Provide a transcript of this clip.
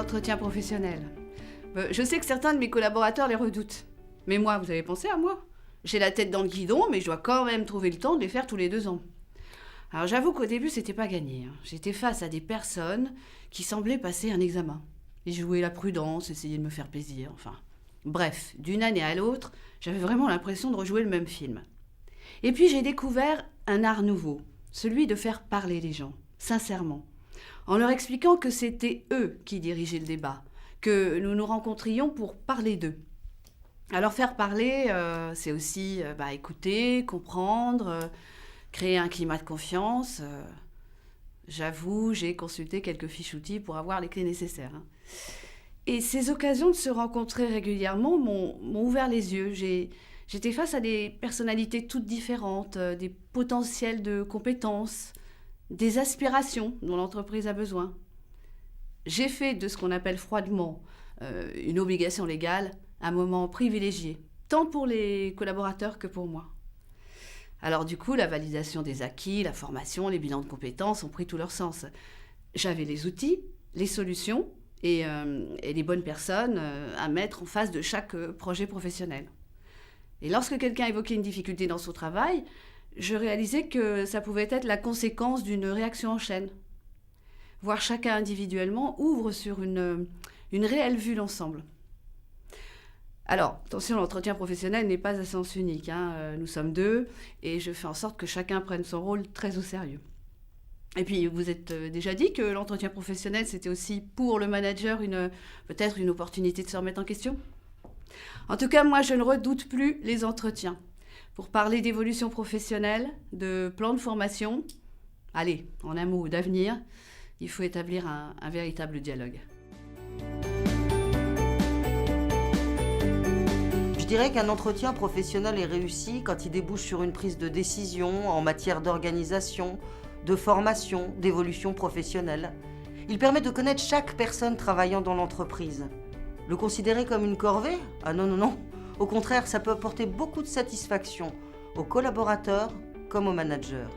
entretien professionnel. Je sais que certains de mes collaborateurs les redoutent. Mais moi, vous avez pensé à moi? J'ai la tête dans le guidon, mais je dois quand même trouver le temps de les faire tous les 2 ans. Alors j'avoue qu'au début, c'était pas gagné. J'étais face à des personnes qui semblaient passer un examen. Ils jouaient la prudence, essayaient de me faire plaisir, enfin... Bref, d'une année à l'autre, j'avais vraiment l'impression de rejouer le même film. Et puis j'ai découvert un art nouveau, celui de faire parler les gens, sincèrement, en leur expliquant que c'était eux qui dirigeaient le débat, que nous nous rencontrions pour parler d'eux. Alors faire parler, c'est aussi écouter, comprendre, créer un climat de confiance. J'avoue, j'ai consulté quelques fiches outils pour avoir les clés nécessaires. Et ces occasions de se rencontrer régulièrement m'ont ouvert les yeux. J'étais face à des personnalités toutes différentes, des potentiels de compétences, des aspirations dont l'entreprise a besoin. J'ai fait de ce qu'on appelle froidement une obligation légale un moment privilégié, tant pour les collaborateurs que pour moi. Alors du coup, la validation des acquis, la formation, les bilans de compétences ont pris tout leur sens. J'avais les outils, les solutions et les bonnes personnes à mettre en face de chaque projet professionnel. Et lorsque quelqu'un évoquait une difficulté dans son travail, je réalisais que ça pouvait être la conséquence d'une réaction en chaîne. Voir chacun individuellement ouvre sur une réelle vue l'ensemble. Alors, attention, l'entretien professionnel n'est pas à sens unique. Nous sommes 2 et je fais en sorte que chacun prenne son rôle très au sérieux. Et puis, vous êtes déjà dit que l'entretien professionnel, c'était aussi pour le manager peut-être une opportunité de se remettre en question. En tout cas, moi, je ne redoute plus les entretiens. Pour parler d'évolution professionnelle, de plan de formation, allez, en un mot, d'avenir, il faut établir un véritable dialogue. Je dirais qu'un entretien professionnel est réussi quand il débouche sur une prise de décision en matière d'organisation, de formation, d'évolution professionnelle. Il permet de connaître chaque personne travaillant dans l'entreprise. Le considérer comme une corvée? Ah non. Au contraire, ça peut apporter beaucoup de satisfaction aux collaborateurs comme aux managers.